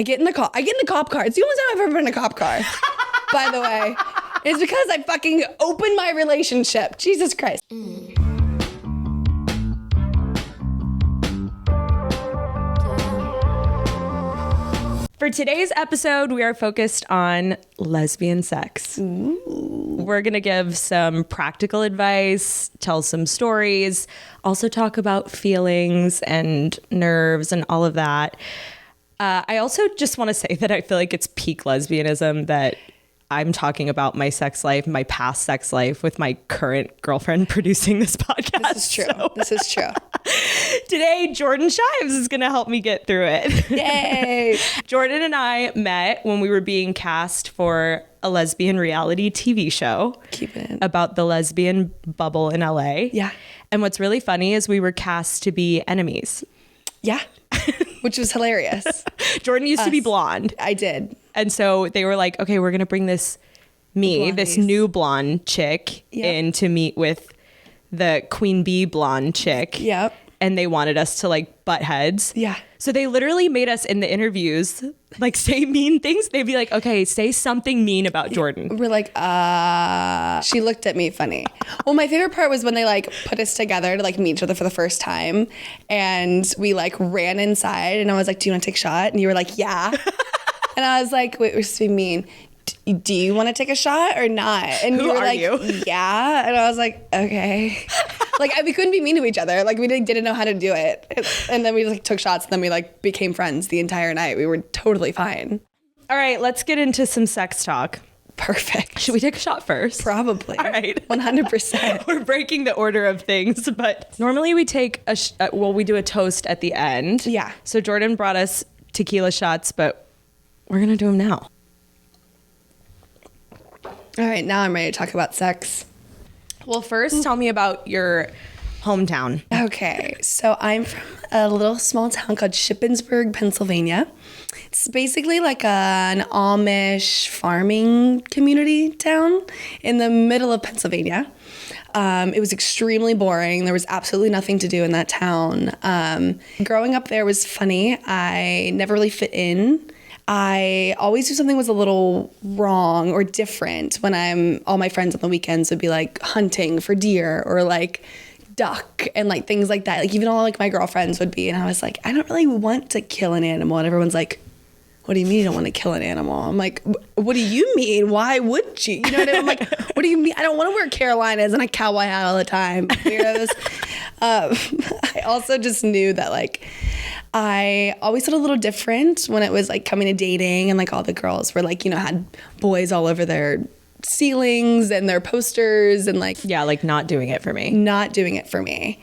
I get in the cop car. It's the only time I've ever been in a cop car, by the way. It's because I fucking opened my relationship. Jesus Christ. For today's episode, we are focused on lesbian sex. Ooh. We're going to give some practical advice, tell some stories, also talk about feelings and nerves and all of that. I also just want to say that I feel like it's peak lesbianism that I'm talking about my sex life, my past sex life with my current girlfriend producing this podcast. This is true. This is true. Today, Jordin Shives is going to help me get through it. Yay. Jordin and I met when we were being cast for a lesbian reality TV show. Keep it in. About the lesbian bubble in LA. Yeah. And what's really funny is we were cast to be enemies. Yeah. Which was hilarious. Jordin used to be blonde. I did. And so they were like, okay, we're going to bring this new blonde chick in to meet with the queen bee blonde chick. Yep. And they wanted us to like butt heads. Yeah. So they literally made us in the interviews like say mean things. They'd be like, okay, say something mean about Jordin. We're like, she looked at me funny. Well, my favorite part was when they like put us together to like meet each other for the first time. And we like ran inside and I was like, do you want to take a shot? And you were like, yeah. And I was like, wait, we're supposed to be mean. Do you want to take a shot or not? And Who you were are like, you? yeah. And I was like, okay. Like we couldn't be mean to each other. Like we didn't know how to do it. And then we like took shots and then we like became friends the entire night. We were totally fine. All right, let's get into some sex talk. Perfect. Should we take a shot first? Probably. All right. 100%. We're breaking the order of things, but normally we take we do a toast at the end. Yeah. So Jordin brought us tequila shots, but we're going to do them now. All right, now I'm ready to talk about sex. Well, first, tell me about your hometown. Okay, so I'm from a little small town called Shippensburg, Pennsylvania. It's basically like an Amish farming community town in the middle of Pennsylvania. It was extremely boring. There was absolutely nothing to do in that town. Growing up there was funny. I never really fit in. I always knew something was a little wrong or different when all my friends on the weekends would be like hunting for deer or like duck and like things like that. Like even all like my girlfriends would be, and I was like, I don't really want to kill an animal. And everyone's like, what do you mean you don't want to kill an animal? I'm like, what do you mean? Why would you? You know what I mean? I'm like, what do you mean? I don't want to wear Carolinas and a cowboy hat all the time. Weirdos. I also just knew that like, I always felt a little different when it was like coming to dating and like all the girls were like, you know, had boys all over their ceilings and their posters and like. Yeah, like not doing it for me. Not doing it for me.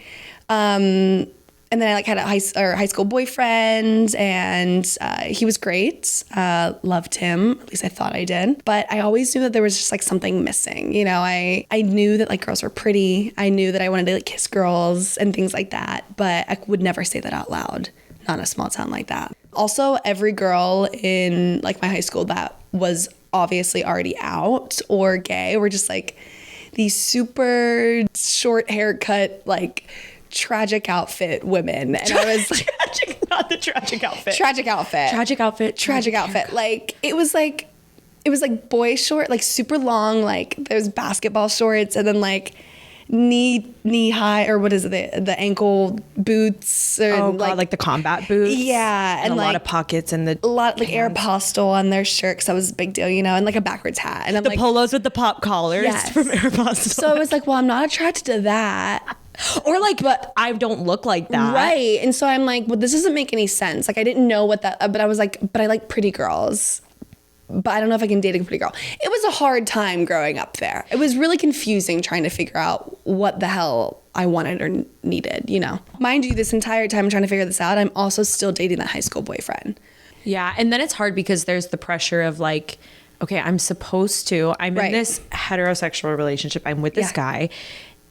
And then I like had a high school boyfriend and he was great. Loved him. At least I thought I did. But I always knew that there was just like something missing. You know, I knew that like girls were pretty. I knew that I wanted to like kiss girls and things like that. But I would never say that out loud. Not in a small town like that. Also, every girl in like my high school that was obviously already out or gay were just like these super short haircut, like tragic outfit women. And I was like, not the tragic outfit. Tragic outfit. Tragic outfit. Like it was like boy short, like super long, like those basketball shorts and then like knee high, or what is it, the ankle boots, or like the combat boots. Yeah, and a like, lot of pockets and a lot like Aeropostale on their shirt, because that was a big deal, you know, and like a backwards hat, and I'm the like polos with the pop collars. Yes. From Aeropostale. So I was like, well, I'm not attracted to that. Or like, but I don't look like that. Right. And so I'm like, well, this doesn't make any sense. Like I didn't know what that, but I was like, but I like pretty girls. But I don't know if I can date a pretty girl. It was a hard time growing up there. It was really confusing trying to figure out what the hell I wanted or needed, you know. Mind you, this entire time I'm trying to figure this out, I'm also still dating that high school boyfriend. Yeah, and then it's hard because there's the pressure of like, okay, I'm in this heterosexual relationship. I'm with this guy.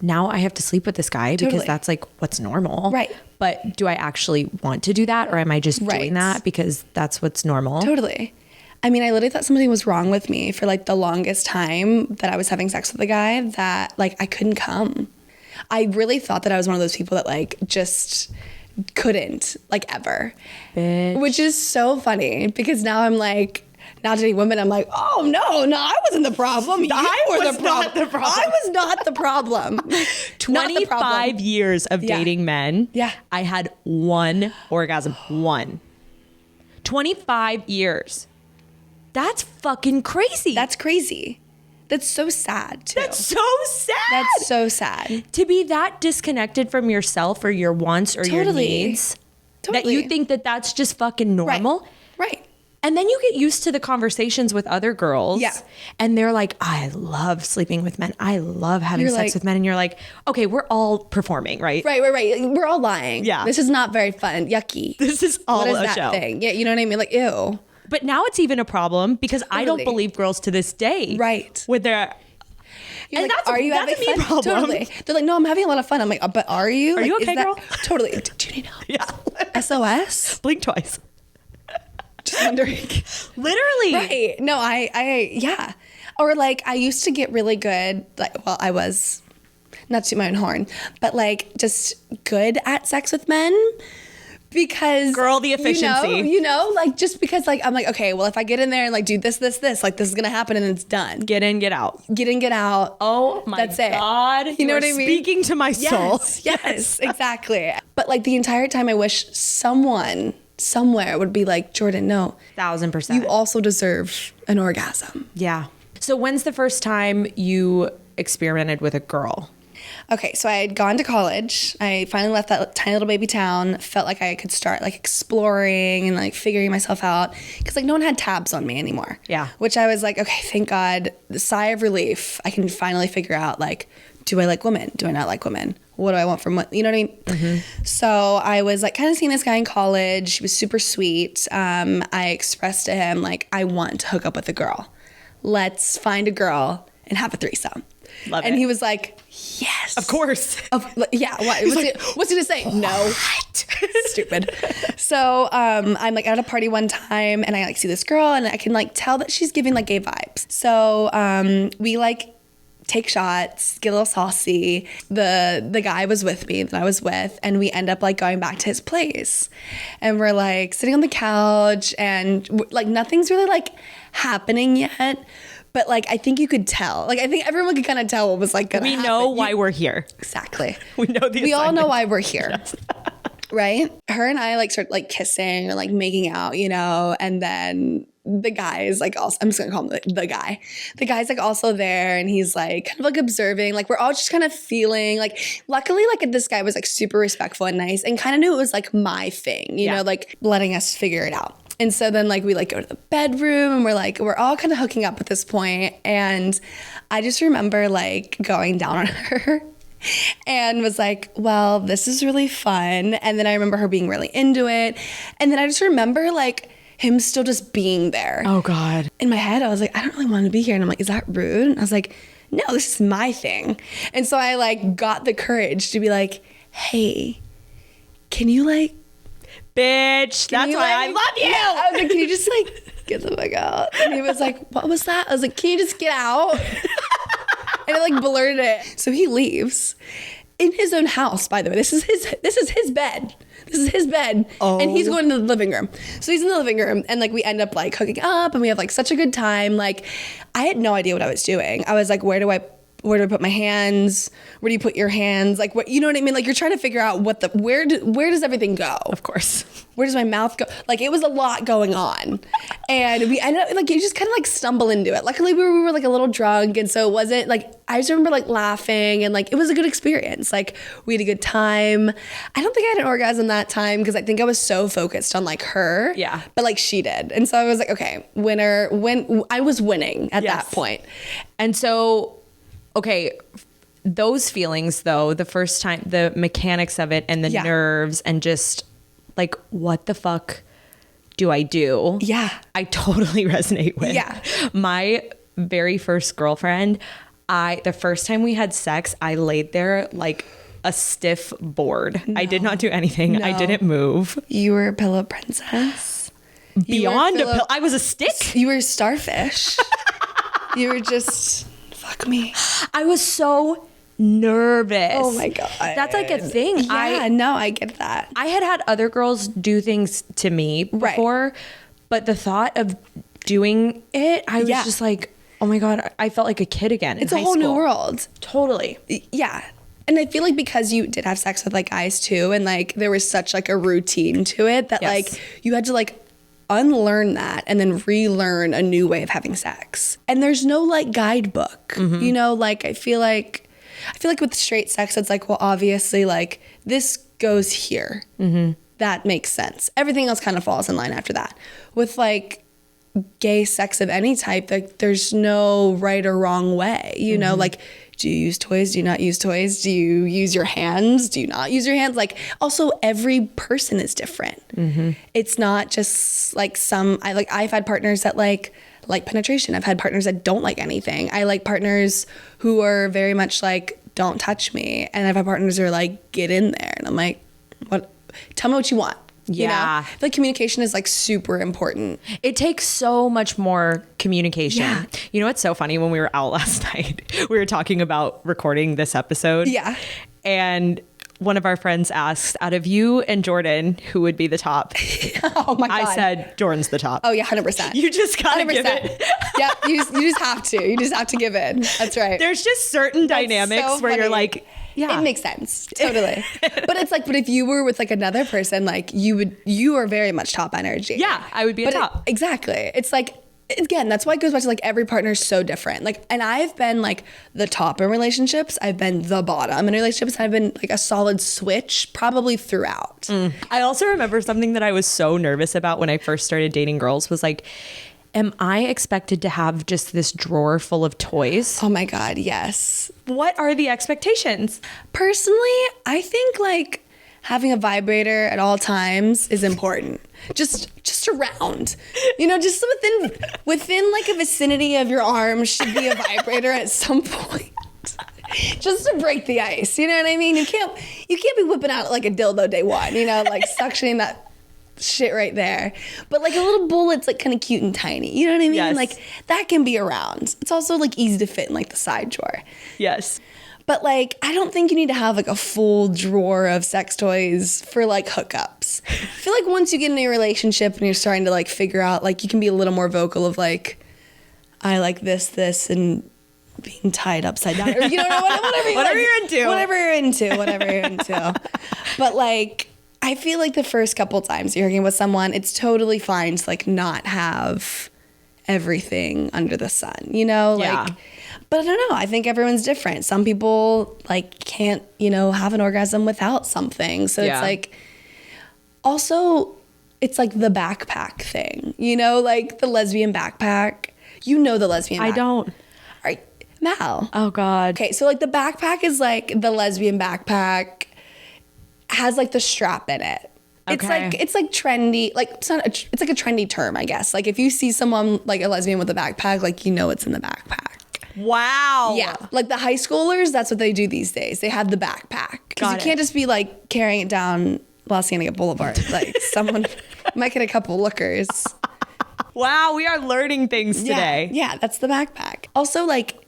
Now I have to sleep with this guy because that's like what's normal. Right. But do I actually want to do that, or am I just doing that because that's what's normal? Totally. I mean, I literally thought something was wrong with me for like the longest time that I was having sex with a guy, that like I couldn't come. I really thought that I was one of those people that like just couldn't, like, ever. Bitch. Which is so funny because now I'm like, now dating women, I'm like, oh, no, I wasn't the problem. I was not the problem. I was not the problem. 25 years of Yeah. dating men. Yeah. I had one orgasm. One. 25 years. That's fucking crazy. That's crazy. That's so sad, too. That's so sad. That's so sad. To be that disconnected from yourself or your wants or your Totally. needs. That Totally. you think that that's just fucking normal. Right. And then you get used to the conversations with other girls. Yeah. And they're like, I love sleeping with men. I love having You're sex like- with men. And you're like, okay, we're all performing, right? Right. We're all lying. Yeah. This is not very fun. Yucky. This is all What is a that show. thing? Yeah, you know what I mean? Like, ew. But now it's even a problem because I don't Totally. believe girls to this day. Right. With their... You're And like, that's a- are you that's having a me fun? problem. Totally. They're like, no, I'm having a lot of fun. I'm like, but are you? Are you Like, okay, girl? Totally. Do you need help? Yeah. SOS? Blink twice. Just wondering. Literally. Right. No, yeah. Or like, I used to get really good, like, well, I was, not to toot my own horn, but like just good at sex with men. Because Girl, the efficiency. you know, like just because like I'm like, okay, well if I get in there and like do this, like this is gonna happen and it's done. Get in, get out. Get in, get out. Oh my That's it. God. You know are what I mean? Speaking to my soul. Yes, exactly. But like the entire time I wish someone somewhere would be like, Jordin, no, 1000%. you also deserve an orgasm. Yeah. So when's the first time you experimented with a girl? Okay, so I had gone to college. I finally left that tiny little baby town. Felt like I could start like exploring and like figuring myself out because like no one had tabs on me anymore. Yeah. Which I was like, okay, thank God. The sigh of relief. I can finally figure out like, do I like women? Do I not like women? What do I want from what? You know what I mean? Mm-hmm. So I was like kind of seeing this guy in college. He was super sweet. I expressed to him like, I want to hook up with a girl. Let's find a girl and have a threesome. Love and it. he was like, yes. Of course. Yeah. What? What's he gonna say? No. Stupid. So I'm like at a party one time and I like see this girl and I can like tell that she's giving like gay vibes. So we like take shots, get a little saucy. The guy was with me that I was with, and we end up like going back to his place, and we're like sitting on the couch, and like nothing's really like happening yet. But like I think you could tell. Like I think everyone could kind of tell what was like gonna happen. We know why we're here. Exactly. We know the We all know assignment. why we're here. Right? Her and I like start like kissing or like making out, you know, and then the guy is like also, I'm just gonna call him the guy. The guy's like also there and he's like kind of like observing. Like we're all just kind of feeling like, luckily like this guy was like super respectful and nice and kind of knew it was like my thing, you know, like letting us figure it out. And so then like we like go to the bedroom and we're all kind of hooking up at this point. And I just remember like going down on her and was like, well, this is really fun. And then I remember her being really into it. And then I just remember like him still just being there. Oh God. In my head, I was like, I don't really want to be here. And I'm like, is that rude? And I was like, no, this is my thing. And so I like got the courage to be like, hey, can you like, Bitch, that's you, why like- I love you. Yeah, I was like, can you just like get the fuck out? And he was like, what was that? I was like, can you just get out? And I like blurted it. So he leaves in his own house, by the way. This is his bed. This is his bed. Oh. And he's going to the living room. So he's in the living room and like we end up like hooking up and we have like such a good time. Like I had no idea what I was doing. I was like, where do I put my hands? Where do you put your hands? Like what, you know what I mean? Like you're trying to figure out where does everything go? Of course. Where does my mouth go? Like it was a lot going on. And we ended up like, you just kind of like stumble into it. Luckily we were like a little drunk. And so it wasn't like, I just remember like laughing and like, it was a good experience. Like we had a good time. I don't think I had an orgasm that time because I think I was so focused on like her. Yeah. But like she did. And so I was like, okay, winner, I was winning at that point. And so, okay, those feelings though, the first time, the mechanics of it and the nerves and just like, what the fuck do I do? Yeah. I totally resonate with. Yeah. My very first girlfriend, the first time we had sex, I laid there like a stiff board. No. I did not do anything. No. I didn't move. You were a pillow princess. Beyond a pillow. I was a stick. You were starfish. You were just... Fuck me. I was so nervous. Oh my God. That's like a thing. Yeah, no, I get that. I had other girls do things to me before, but the thought of doing it, I was just like, oh my God, I felt like a kid again. It's a whole new world. Totally. Yeah. And I feel like because you did have sex with like guys too, and like there was such like a routine to it that like you had to like unlearn that and then relearn a new way of having sex. And there's no like guidebook, you know, like I feel like with straight sex, it's like, well, obviously like this goes here. That makes sense. Everything else kind of falls in line after that. With like gay sex of any type, like there's no right or wrong way, you know, like, do you use toys? Do you not use toys? Do you use your hands? Do you not use your hands? Like, also every person is different. It's not just like I've had partners that like penetration. I've had partners that don't like anything. I like partners who are very much like, don't touch me. And I've had partners who are like, get in there. And I'm like, what? Tell me what you want. You know? I feel like communication is like super important. It takes so much more communication. Yeah. You know what's so funny? When we were out last night, we were talking about recording this episode. Yeah. And one of our friends asked, out of you and Jordin, who would be the top? Oh my God. I said, Jordan's the top. Oh yeah, 100%. You just gotta give it. Yeah, you just have to. You just have to give in. That's right. There's just certain dynamics where you're like, yeah. It makes sense. Totally. But it's like, but if you were with like another person, like you are very much top energy. Yeah, I would be a top. Exactly. It's like, again, that's why it goes back to like every partner is so different. Like, and I've been like the top in relationships. I've been the bottom in relationships. I've been like a solid switch probably throughout. I also remember something that I was so nervous about when I first started dating girls was like, am I expected to have just this drawer full of toys? Oh my God, yes. What are the expectations? Personally, I think like having a vibrator at all times is important. Just around, you know, just within like a vicinity of your arm should be a vibrator at some point. Just to break the ice, you know what I mean? You can't be whipping out like a dildo day one, you know, like suctioning that shit right there. But like a little bullet's like kind of cute and tiny, you know what I mean? Yes. Like that can be around. It's also like easy to fit in like the side drawer. Yes. But like, I don't think you need to have like a full drawer of sex toys for like hookups. I feel like once you get in a relationship and you're starting to like figure out, like you can be a little more vocal of like, I like this, and being tied upside down. Or, you know, whatever you're into. But like, I feel like the first couple times you're working with someone, it's totally fine to like not have everything under the sun, you know? Like, but I don't know. I think everyone's different. Some people like can't, you know, have an orgasm without something. So it's like, also, it's like the backpack thing, you know, like the lesbian backpack. You know the lesbian backpack. I don't. All right, Mal. Oh God. Okay, so like the backpack is like the lesbian backpack has like the strap in it. Okay. It's like trendy, like it's like a trendy term, I guess. Like if you see someone like a lesbian with a backpack, like you know it's in the backpack. Wow. Yeah, like the high schoolers, that's what they do these days. They have the backpack because you can't just be like carrying it down Los Angeles Boulevard. Like someone might get a couple lookers. Wow, we are learning things today. Yeah, that's the backpack. Also, like,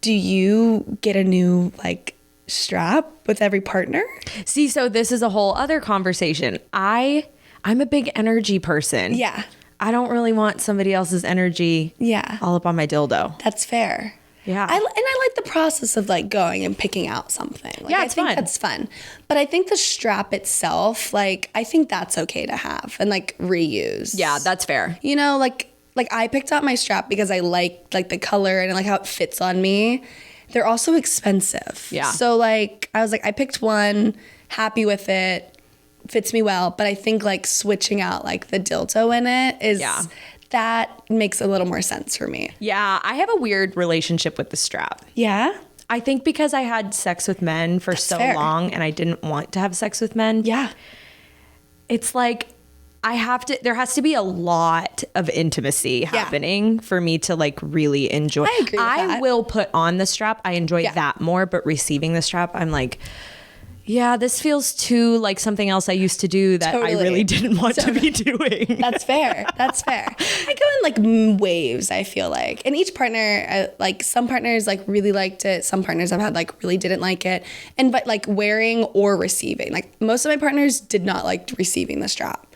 do you get a new like strap with every partner? See, so this is a whole other conversation. I'm a big energy person. Yeah. I don't really want somebody else's energy all up on my dildo. That's fair. Yeah. I like the process of like going and picking out something. Like, yeah, it's fun. That's fun. But I think the strap itself, like, I think that's okay to have and like reuse. Yeah, that's fair. You know, like I picked out my strap because I like the color and like how it fits on me. They're also expensive. Yeah. So like, I was like, I picked one, happy with it, fits me well. But I think like switching out like the dildo in it is, that makes a little more sense for me. Yeah, I have a weird relationship with the strap. Yeah? I think because I had sex with men for so long and I didn't want to have sex with men. Yeah. It's like there has to be a lot of intimacy happening for me to like really enjoy. I agree with that. I will put on the strap. I enjoy that more, but receiving the strap, I'm like, Yeah, this feels too like something else I used to do that I Totally. really didn't want to be doing. That's fair. That's fair. I go in like waves, I feel like. And each partner, like some partners like really liked it. Some partners I've had like really didn't like it. And but like wearing or receiving. Like most of my partners did not like receiving the strap.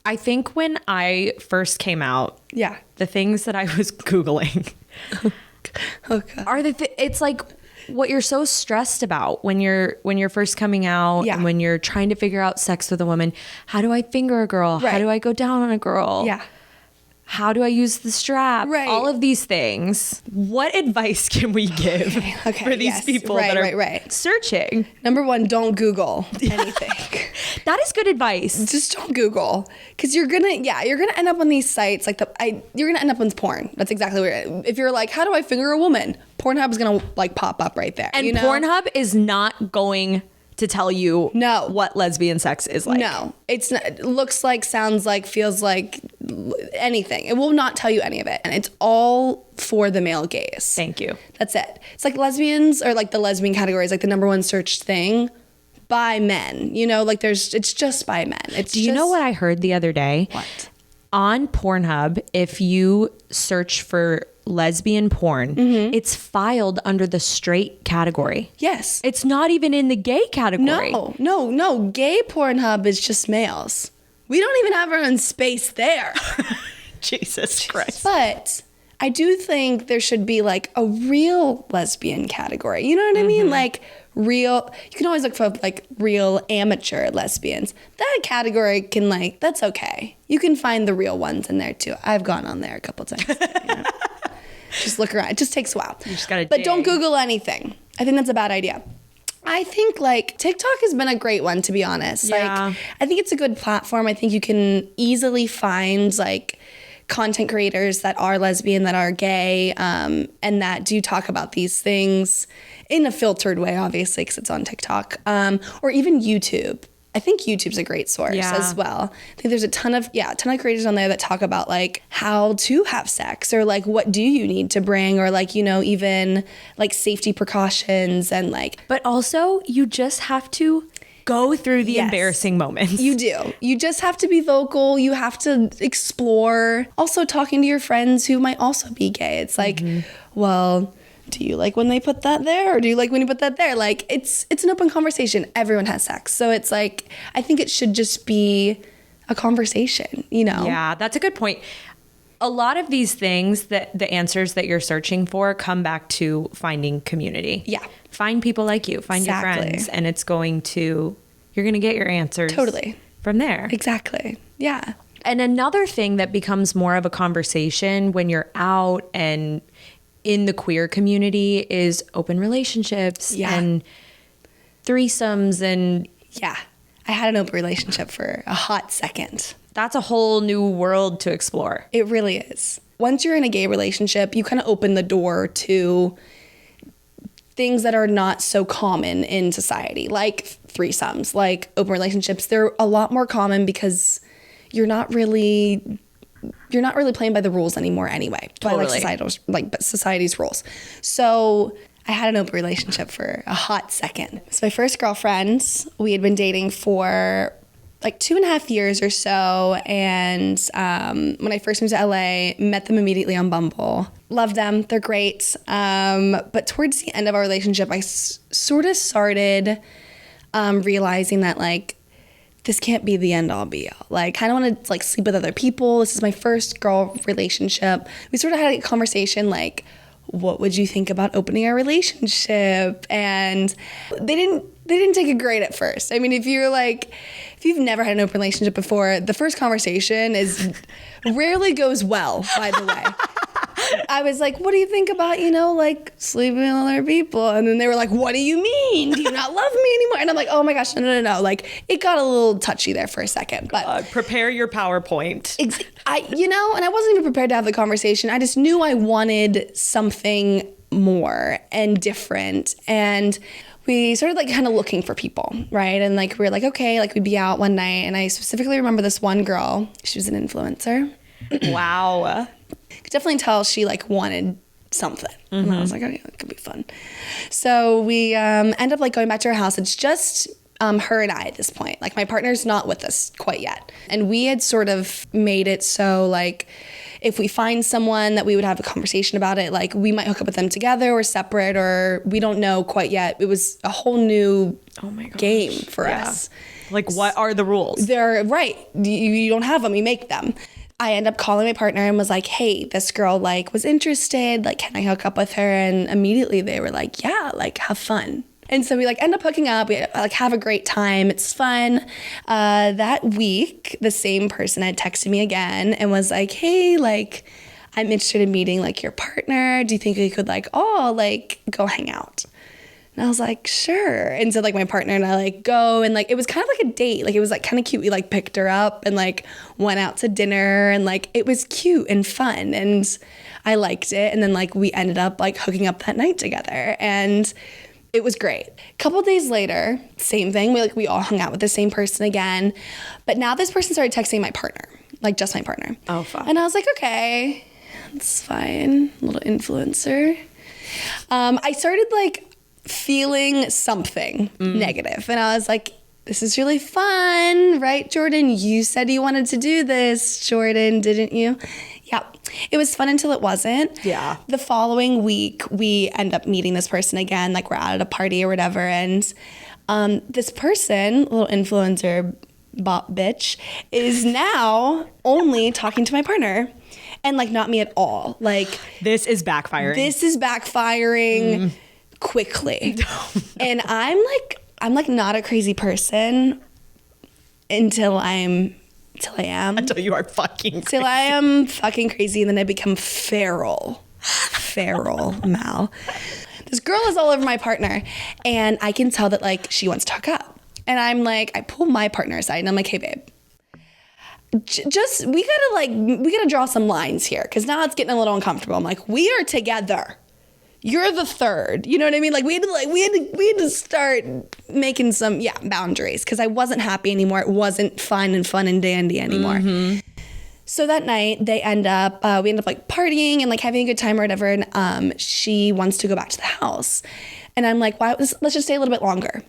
I think when I first came out, Yeah. the things that I was Googling Okay. are it's like what you're so stressed about when you're first coming out Yeah. and when you're trying to figure out sex with a woman. How do I finger a girl? How Right. do I go down on a girl? Yeah. How do I use the strap? Right. All of these things. What advice can we give Okay, for these yes. people Right, that are right. searching? Number one, don't Google anything. That is good advice. Just don't Google, because you're gonna end up on these sites like you're gonna end up with porn. That's exactly what if you're like, how do I finger a woman? Pornhub's gonna like pop up right there. And you know? Pornhub is not going to tell you No. what lesbian sex is like. No, it's not. It looks like, sounds like, feels like anything. It will not tell you any of it, and it's all for the male gaze. Thank you. That's it. It's like lesbians, or like the lesbian category is like the number one searched thing by men. You know, like it's just by men. Do you know what I heard the other day? What? On Pornhub, if you search for lesbian porn, it's filed under the straight category. Yes. It's not even in the gay category. No. Gay Pornhub is just males. We don't even have our own space there. Jesus Christ. But I do think there should be like a real lesbian category. You know what I mean? Like real, you can always look for like real amateur lesbians. That category can like, that's okay. You can find the real ones in there too. I've gone on there a couple times. You know? Just look around. It just takes a while. You just gotta But don't dig. Google anything. I think that's a bad idea. I think like TikTok has been a great one, to be honest. Yeah. Like I think it's a good platform. I think you can easily find like content creators that are lesbian, that are gay, and that do talk about these things in a filtered way, obviously, because it's on TikTok, or even YouTube. I think YouTube's a great source as well. I think there's a ton of creators on there that talk about like how to have sex, or like what do you need to bring, or like, you know, even like safety precautions, and like But also, you just have to go through the Yes. embarrassing moments. you do. You just have to be vocal. You have to explore. Also talking to your friends who might also be gay. It's like, well, do you like when they put that there, or do you like when you put that there? Like it's an open conversation. Everyone has sex. So it's like, I think it should just be a conversation, you know? Yeah, that's a good point. A lot of these things, that the answers that you're searching for, come back to finding community. Yeah. Find people like you, find your Exactly. friends, and you're going to get your answers Totally. from there. Exactly. Yeah. And another thing that becomes more of a conversation when you're out and in the queer community is open relationships Yeah. and threesomes, and Yeah. I had an open relationship for a hot second. that's a whole new world to explore. It really is. Once you're in a gay relationship, you kind of open the door to things that are not so common in society, like threesomes, like open relationships. They're a lot more common because you're not really playing by the rules anymore anyway. By Totally. society's rules. So I had an open relationship for a hot second. It's my first girlfriend. We had been dating for like 2.5 years or so, and when I first moved to LA, met them immediately on Bumble. Love them, they're great. But towards the end of our relationship, I sort of started realizing that like this can't be the end all be all. Like, I don't want to like sleep with other people. This is my first girl relationship. We sort of had a conversation like, what would you think about opening our relationship? And they didn't take it great at first. I mean, if you've never had an open relationship before, the first conversation rarely goes well, by the way. I was like, what do you think about, like sleeping with other people? And then they were like, what do you mean? Do you not love me anymore? And I'm like, oh my gosh, no. Like, it got a little touchy there for a second. But Prepare your PowerPoint. and I wasn't even prepared to have the conversation. I just knew I wanted something more and different. And we started like kind of looking for people, right? And like we were like, okay, like we'd be out one night, and I specifically remember this one girl. She was an influencer. Wow. Could definitely tell she like wanted something. And I was like, okay, that could be fun. So we end up like going back to her house. It's just her and I at this point. Like my partner's not with us quite yet. And we had sort of made it so like if we find someone that we would have a conversation about it, like we might hook up with them together or separate, or we don't know quite yet. It was a whole new game for us. Like, what are the rules? They're right. You don't have them, you make them. I end up calling my partner and was like, hey, this girl like was interested, like, can I hook up with her? And immediately they were like, yeah, like have fun. And so we like end up hooking up, we like have a great time. It's fun. That week, the same person had texted me again and was like, hey, like I'm interested in meeting like your partner. Do you think we could like all like go hang out? And I was like, sure. And so like my partner and I like go, and like it was kind of like a date. Like it was like kind of cute. We like picked her up and like went out to dinner, and like it was cute and fun, and I liked it. And then like we ended up like hooking up that night together, and it was great. A couple days later, same thing. We all hung out with the same person again, but now this person started texting my partner, like just my partner. Oh, fuck. And I was like, okay, that's fine. Little influencer. I started like feeling something negative, and I was like, this is really fun, right, Jordin? You said you wanted to do this, Jordin, didn't you? Yeah. It was fun until it wasn't. Yeah. The following week, we end up meeting this person again, like we're out at a party or whatever, and this person, little influencer bot bitch, is now only talking to my partner. And like not me at all. Like this is backfiring. Quickly. And I'm like not a crazy person until I am. Until you are fucking crazy. Till I am fucking crazy, and then I become feral. Mal. This girl is all over my partner, and I can tell that like she wants to hook up. And I'm like, I pull my partner aside and I'm like, hey babe, we gotta draw some lines here, because now it's getting a little uncomfortable. I'm like, we are together. You're the third. You know what I mean? Like we had to start making some boundaries, because I wasn't happy anymore. It wasn't fun and dandy anymore. So that night we end up like partying and like having a good time or whatever. And she wants to go back to the house, and I'm like, let's just stay a little bit longer.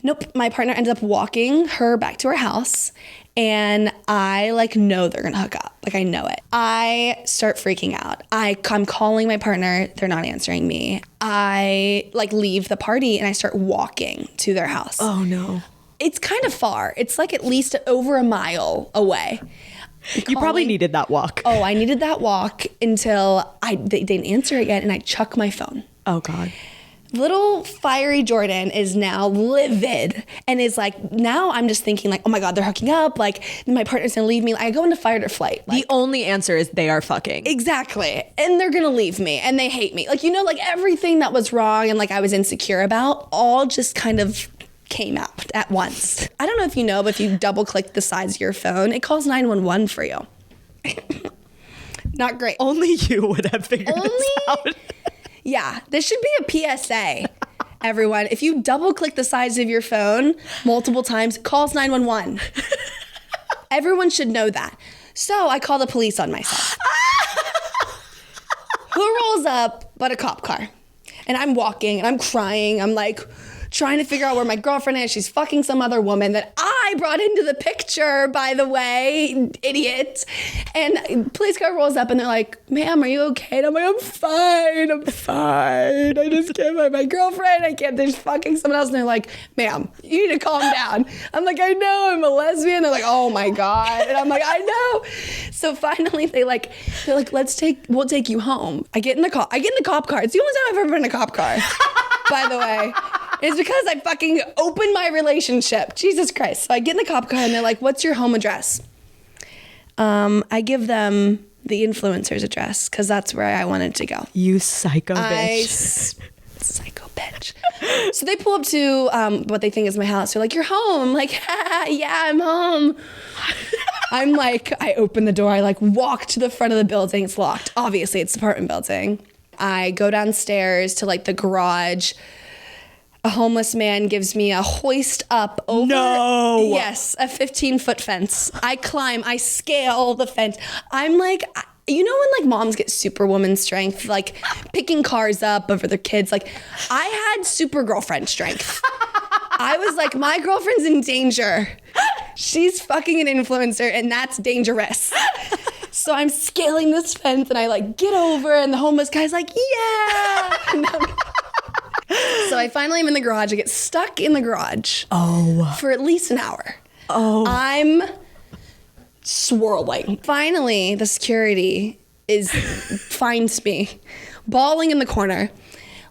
Nope. My partner ended up walking her back to her house, and I like know they're gonna hook up. Like I know it. I start freaking out. I'm calling my partner. They're not answering me. I like leave the party and I start walking to their house. Oh no. It's kind of far. It's like at least over a mile away. You probably needed that walk. Oh, I needed that walk until they didn't answer again, and I chuck my phone. Oh God. Little fiery Jordin is now livid and is like, now I'm just thinking like, oh my God, they're hooking up. Like my partner's gonna leave me. I go into fight or flight. Like, the only answer is they are fucking. Exactly. And they're gonna leave me and they hate me. Like, you know, like everything that was wrong and like I was insecure about all just kind of came out at once. I don't know if you know, but if you double click the size of your phone, it calls 911 for you. Not great. Only you would have figured this out. Yeah, this should be a PSA, everyone. If you double click the size of your phone multiple times, it calls 911. Everyone should know that. So I call the police on myself. Who rolls up but a cop car? And I'm walking and I'm crying. I'm like trying to figure out where my girlfriend is. She's fucking some other woman that I brought into the picture, by the way, idiot. And police car rolls up and they're like, ma'am, are you okay? And I'm like, I'm fine. I just can't find my girlfriend. I can't, there's fucking someone else. And they're like, ma'am, you need to calm down. I'm like, I know, I'm a lesbian. They're like, oh my God. And I'm like, I know. So finally they're like, we'll take you home. I get in the cop car. It's the only time I've ever been in a cop car, by the way. It's because I fucking opened my relationship. Jesus Christ. So I get in the cop car and they're like, what's your home address? I give them the influencer's address because that's where I wanted to go. You psycho bitch. Psycho bitch. So they pull up to what they think is my house. They're like, you're home. I'm like, yeah, I'm home. I'm like, I open the door. I like walk to the front of the building. It's locked. Obviously, it's an apartment building. I go downstairs to like the garage. A homeless man gives me a hoist up over. No. Yes, a 15-foot fence. I climb, I scale the fence. I'm like, You know when like moms get superwoman strength, like picking cars up over their kids? Like I had super girlfriend strength. I was like, my girlfriend's in danger. She's fucking an influencer and that's dangerous. So I'm scaling this fence and I like get over and the homeless guy's like, yeah. So I finally am in the garage. I get stuck in the garage for at least an hour. I'm swirling. Finally, the security finds me, bawling in the corner,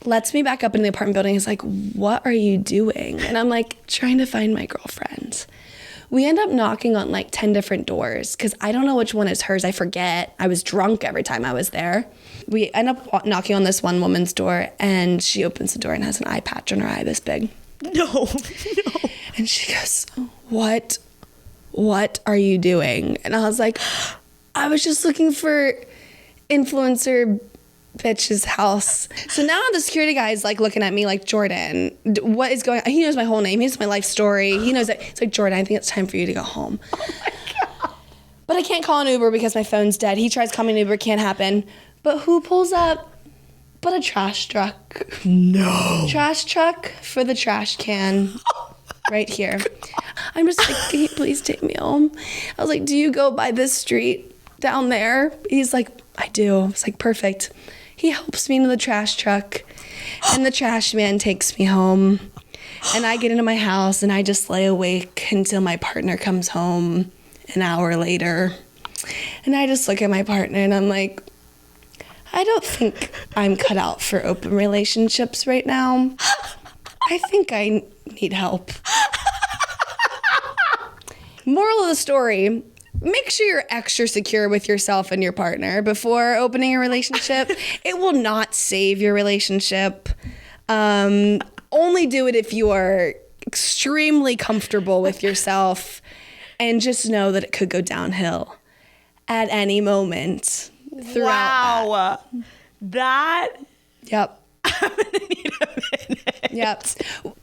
lets me back up in the apartment building. He's like, what are you doing? And I'm like, trying to find my girlfriend. We end up knocking on like 10 different doors because I don't know which one is hers. I forget. I was drunk every time I was there. We end up knocking on this one woman's door and she opens the door and has an eye patch on her eye this big. No. And she goes, what are you doing? And I was like, I was just looking for influencer bitch's house. So now the security guy is like looking at me like, Jordin, what is going on? He knows my whole name. He knows my life story. He knows that. It's like, Jordin, I think it's time for you to go home. Oh my God. But I can't call an Uber because my phone's dead. He tries calling an Uber, can't happen. But who pulls up but a trash truck? No. Trash truck for the trash can. Right here. I'm just like, can you please take me home? I was like, do you go by this street down there? He's like, I do. I was like, perfect. He helps me into the trash truck and the trash man takes me home. And I get into my house and I just lay awake until my partner comes home an hour later. And I just look at my partner and I'm like, I don't think I'm cut out for open relationships right now. I think I need help. Moral of the story, make sure you're extra secure with yourself and your partner before opening a relationship. It will not save your relationship. Only do it if you are extremely comfortable with yourself and just know that it could go downhill at any moment throughout that. Yep. I'm gonna need a minute. Yep.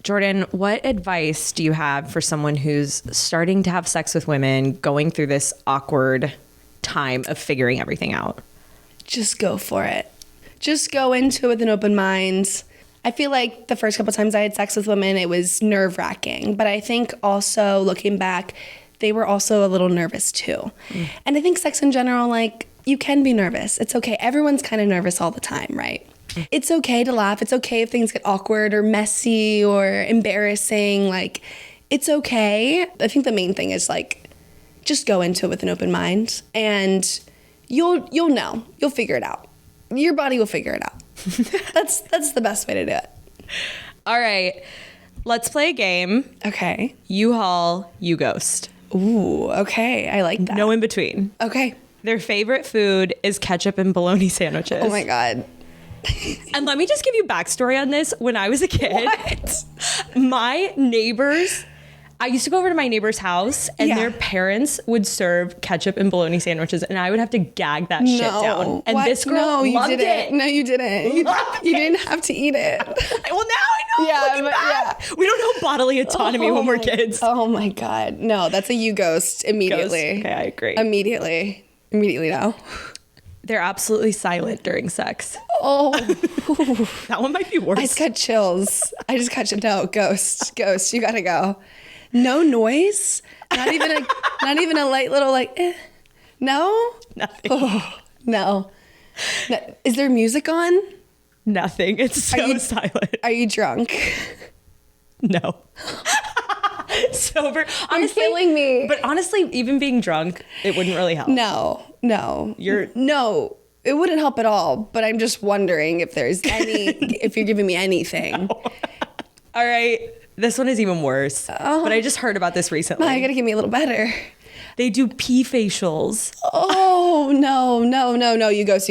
Jordin, what advice do you have for someone who's starting to have sex with women, going through this awkward time of figuring everything out? Just go for it. Just go into it with an open mind. I feel like the first couple times I had sex with women, it was nerve-wracking. But I think also looking back, they were also a little nervous too. And I think sex in general, like, you can be nervous. It's okay. Everyone's kind of nervous all the time, right? It's okay to laugh. It's okay if things get awkward or messy or embarrassing. Like, it's okay. I think the main thing is, like, just go into it with an open mind and you'll know. You'll figure it out. Your body will figure it out. That's the best way to do it. All right. Let's play a game. Okay. You haul, you ghost. Ooh, okay. I like that. No in between. Okay. Their favorite food is ketchup and bologna sandwiches. Oh my God. And let me just give you backstory on this. When I was a kid, my neighbors, I used to go over to my neighbor's house and their parents would serve ketchup and bologna sandwiches and I would have to gag that shit down. And this girl loved it. No, you didn't. You didn't have to eat it. Well, now I know. Yeah, Looking back, we don't know bodily autonomy when we're kids. Oh my God. No, that's a you ghost immediately. Ghost. Okay, I agree. Immediately now. They're absolutely silent during sex. Oh. That one might be worse. I just got chills. No, ghost, you gotta go. No noise? Not even a light little like, eh. No? Nothing. Oh, no. Is there music on? Nothing. It's so silent. Are you drunk? No. Sober. Honestly, you're killing me. But honestly, even being drunk, it wouldn't really help. No. No, it wouldn't help at all. But I'm just wondering if there's if you're giving me anything. No. All right. This one is even worse. Oh. But I just heard about this recently. You gotta give me a little better. They do pee facials. Oh, no. You ghost.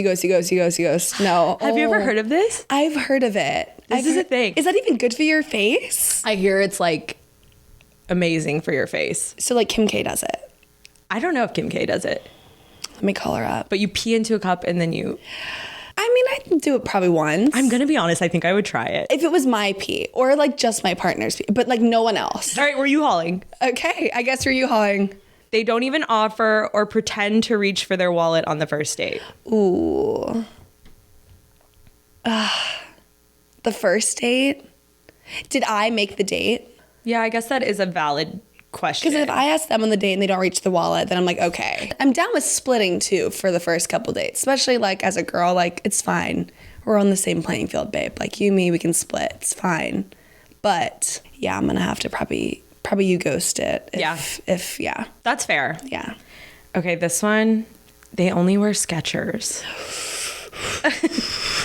No. Have you ever heard of this? I've heard of it. This is a thing. Is that even good for your face? I hear it's like amazing for your face. So like Kim K does it. I don't know if Kim K does it. Let me call her up. But you pee into a cup and then you... I mean, I'd do it probably once. I'm going to be honest. I think I would try it. If it was my pee or like just my partner's pee, but like no one else. All right. Were you hauling? Okay. I guess were you hauling? They don't even offer or pretend to reach for their wallet on the first date. Ooh. The first date? Did I make the date? Yeah, I guess that is a valid question. Because if I ask them on the date and they don't reach the wallet, then I'm like, okay. I'm down with splitting too for the first couple dates, especially like as a girl, like it's fine. We're on the same playing field, babe. Like you and me, we can split. It's fine. But yeah, I'm gonna have to probably you ghost it. If yeah. That's fair. Yeah. Okay, this one, they only wear Skechers.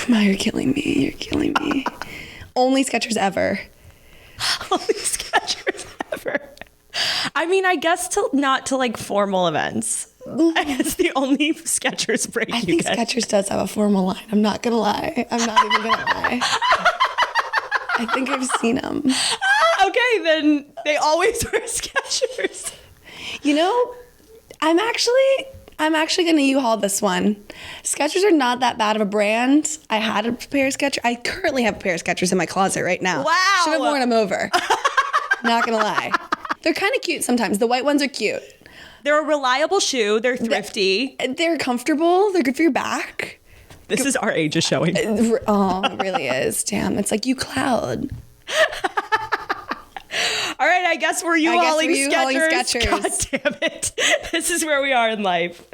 Ma, you're killing me. You're killing me. Only Skechers ever. Only Skechers ever. I mean, I guess not to like formal events. I guess the only Skechers break I you think get. Skechers does have a formal line. I'm not gonna lie. I'm not even gonna lie. I think I've seen them. Okay, then they always wear Skechers. You know, I'm actually gonna U-Haul this one. Skechers are not that bad of a brand. I had a pair of Skechers. I currently have a pair of Skechers in my closet right now. Wow. Should have worn them over. Not gonna lie. They're kind of cute sometimes. The white ones are cute. They're a reliable shoe. They're thrifty. They're comfortable. They're good for your back. This is our age is showing. Oh, it really is. Damn, it's like you cloud. All right, I guess we're U-hauling Skechers. God damn it. This is where we are in life.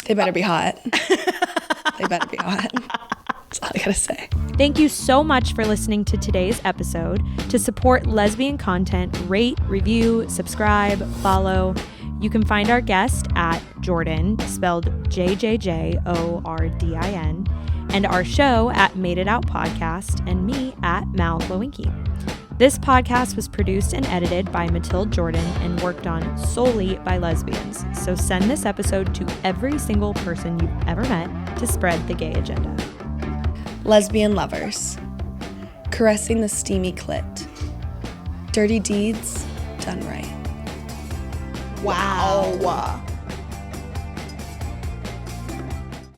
They better be hot. They better be hot. That's all I gotta say. Thank you so much for listening to today's episode. To support lesbian content, rate, review, subscribe, follow. You can find our guest at Jordin, spelled JJJORDIN, and our show at Made It Out Podcast, and me at Mal Glowenke. This podcast was produced and edited by Matilde Jordin and worked on solely by lesbians. So send this episode to every single person you've ever met to spread the gay agenda. Lesbian lovers. Caressing the steamy clit. Dirty deeds done right. Wow.